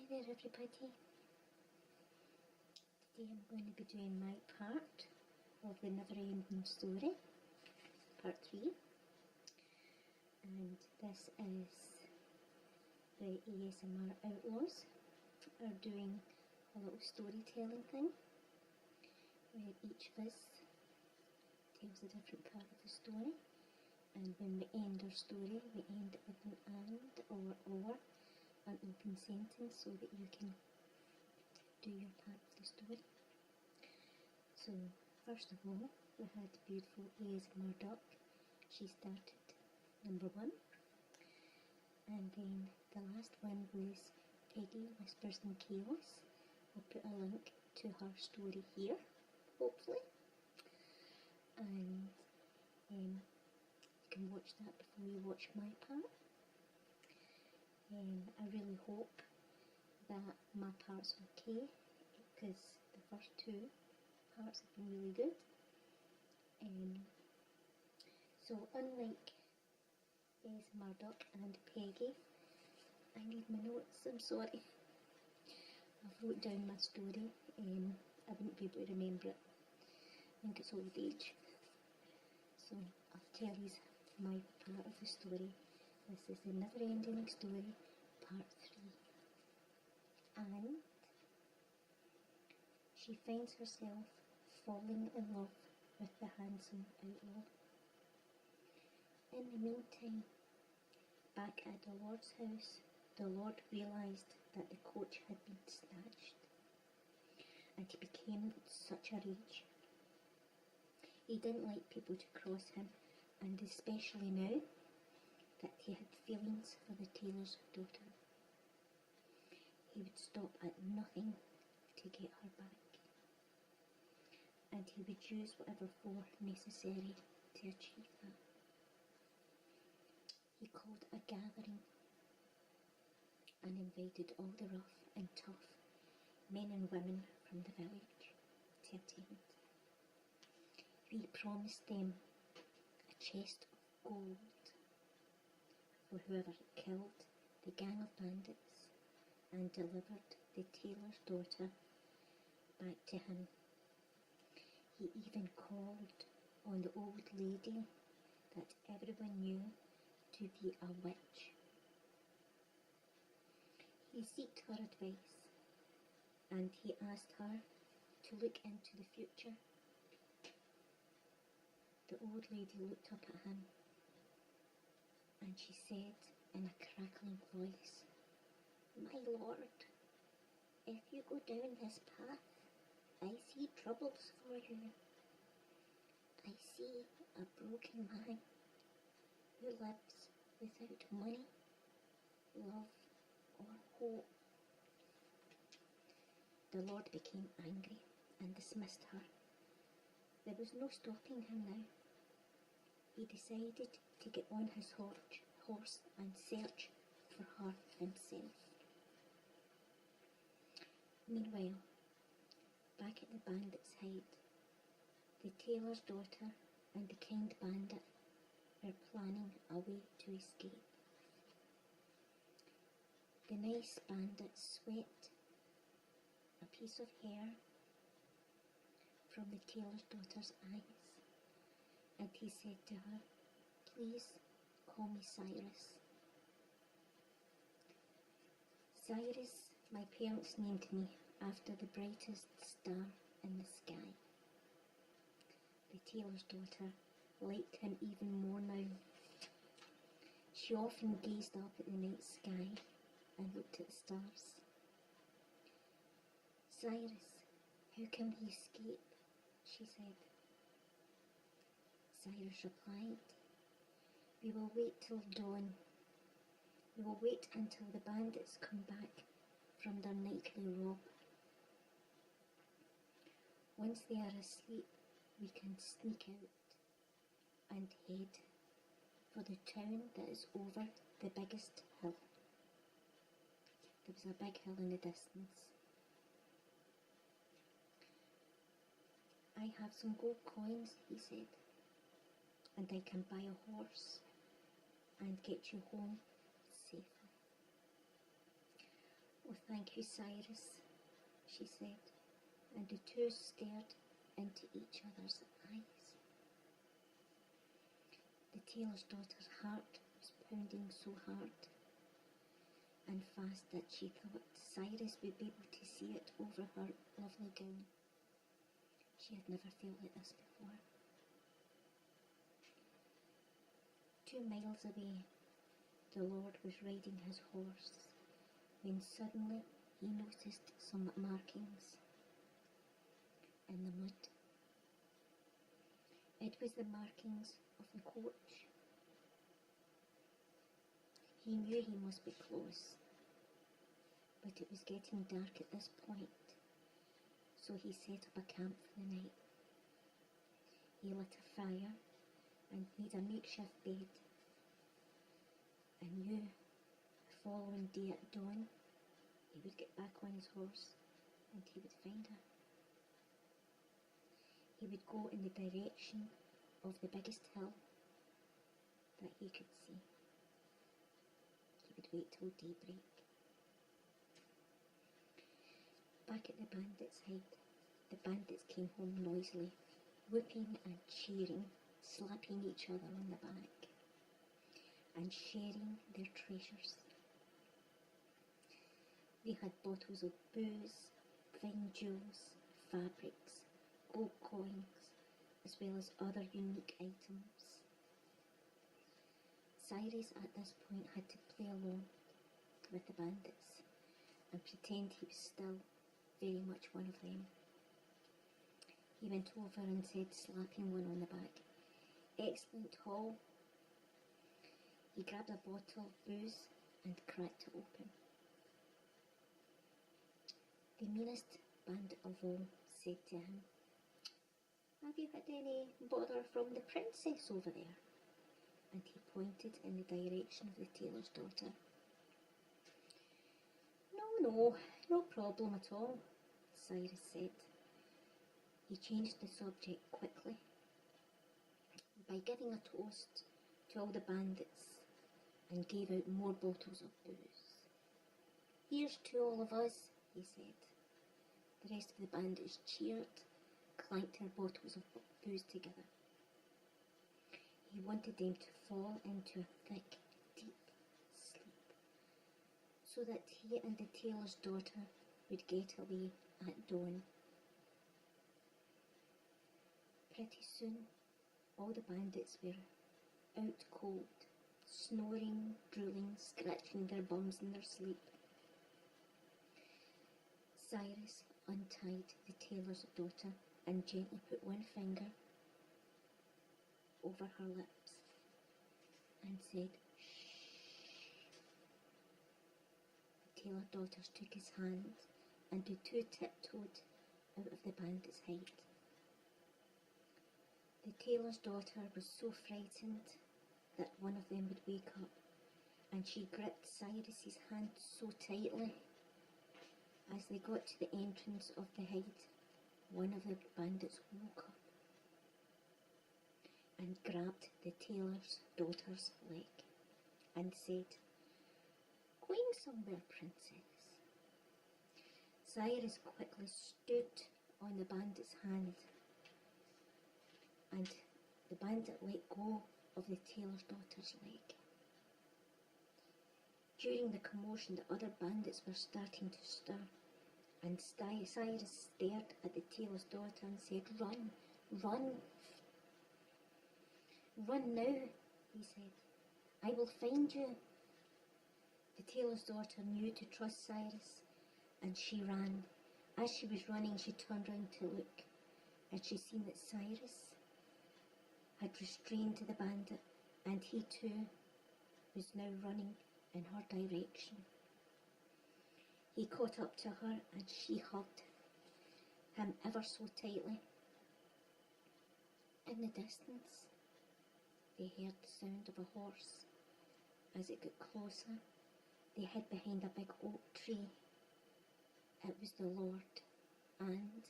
Hi there everybody. Today I'm going to be doing my part of the Never Ending Story, part 3. And this is the ASMR Outlaws are doing a little storytelling thing where each of us tells a different part of the story, and when we end our story we end it with an and or an open sentence so that you can do your part of the story. So first of all, we had beautiful ASMR Duck. She started number 1, and then the last one was Peggy Whispers in Chaos. I'll put a link to her story here, hopefully, and you can watch that before you watch my part. I really hope that my part's okay, because the first 2 parts have been really good. So unlike ASMR Duck and Peggy, I need my notes, I'm sorry. I've wrote down my story, I wouldn't be able to remember it. I think it's old age. So I'll tell you my part of the story. This is the Never Ending Story, part 3. And she finds herself falling in love with the handsome outlaw. In the meantime, back at the Lord's house, the Lord realised that the coach had been snatched, and he became in such a rage. He didn't like people to cross him, and especially now that he had feelings for the tailor's daughter. He would stop at nothing to get her back, and he would use whatever force necessary to achieve that. He called a gathering and invited all the rough and tough men and women from the village to attend. He promised them a chest of gold for whoever killed the gang of bandits and delivered the tailor's daughter back to him. He even called on the old lady that everyone knew to be a witch. He sought her advice, and he asked her to look into the future. The old lady looked up at him, and she said in a crackling voice, "My lord, if you go down this path, I see troubles for you. I see a broken man who lives without money, love, or hope." The Lord became angry and dismissed her. There was no stopping him now. He decided to get on his horse and search for her himself. Meanwhile, back at the bandit's hide, the tailor's daughter and the kind bandit were planning a way to escape. The nice bandit swept a piece of hair from the tailor's daughter's eyes, and he said to her, "Please call me Cyrus." Cyrus, my parents named me after the brightest star in the sky. The tailor's daughter liked him even more now. She often gazed up at the night sky and looked at the stars. "Cyrus, how can we escape?" she said. Cyrus replied, "We will wait till dawn. We will wait until the bandits come back from their nightly rob. Once they are asleep, we can sneak out and head for the town that is over the biggest hill." There was a big hill in the distance. "I have some gold coins," he said, "and I can buy a horse and get you home safely." "Oh, thank you, Cyrus," she said, and the two stared into each other's eyes. The tailor's daughter's heart was pounding so hard and fast that she thought Cyrus would be able to see it over her lovely gown. She had never felt like this before. 2 miles away, the Lord was riding his horse when suddenly he noticed some markings in the mud. It was the markings of the coach. He knew he must be close, but it was getting dark at this point, so he set up a camp for the night. He lit a fire and made a makeshift bed, and knew the following day at dawn he would get back on his horse and he would find her. He would go in the direction of the biggest hill that he could see. He would wait till daybreak. Back at the bandits' hide, the bandits came home noisily, whooping and cheering, slapping each other on the back, and sharing their treasures. They had bottles of booze, fine jewels, fabrics, gold coins, as well as other unique items. Cyrus at this point had to play along with the bandits and pretend he was still very much one of them. He went over and said, slapping one on the back, "Excellent haul." He grabbed a bottle of booze and cracked it open. The meanest bandit of all said to him, "Have you had any bother from the princess over there?" And he pointed in the direction of the tailor's daughter. No problem at all," Cyrus said. He changed the subject quickly by giving a toast to all the bandits and gave out more bottles of booze. "Here's to all of us," he said. The rest of the bandits cheered, clanked their bottles of booze together. He wanted them to fall into a thick, deep sleep, so that he and the tailor's daughter would get away at dawn. Pretty soon, all the bandits were out cold, snoring, drooling, scratching their bums in their sleep. Cyrus untied the tailor's daughter and gently put one finger over her lips and said, "Shh." The tailor's daughter took his hand and the two tiptoed out of the bandit's hide. The tailor's daughter was so frightened that one of them would wake up, and she gripped Cyrus's hand so tightly. As they got to the entrance of the hide, one of the bandits woke up and grabbed the tailor's daughter's leg and said, "Going somewhere, princess?" Cyrus quickly stood on the bandit's hand, and the bandit let go of the tailor's daughter's leg. During the commotion, the other bandits were starting to stir, and Cyrus stared at the tailor's daughter and said, "Run, run, run now," he said. "I will find you." The tailor's daughter knew to trust Cyrus, and she ran. As she was running, she turned round to look, and she seen that Cyrus had restrained the bandit, and he too was now running in her direction. He caught up to her and she hugged him ever so tightly. In the distance, they heard the sound of a horse. As it got closer, they hid behind a big oak tree. It was the Lord, and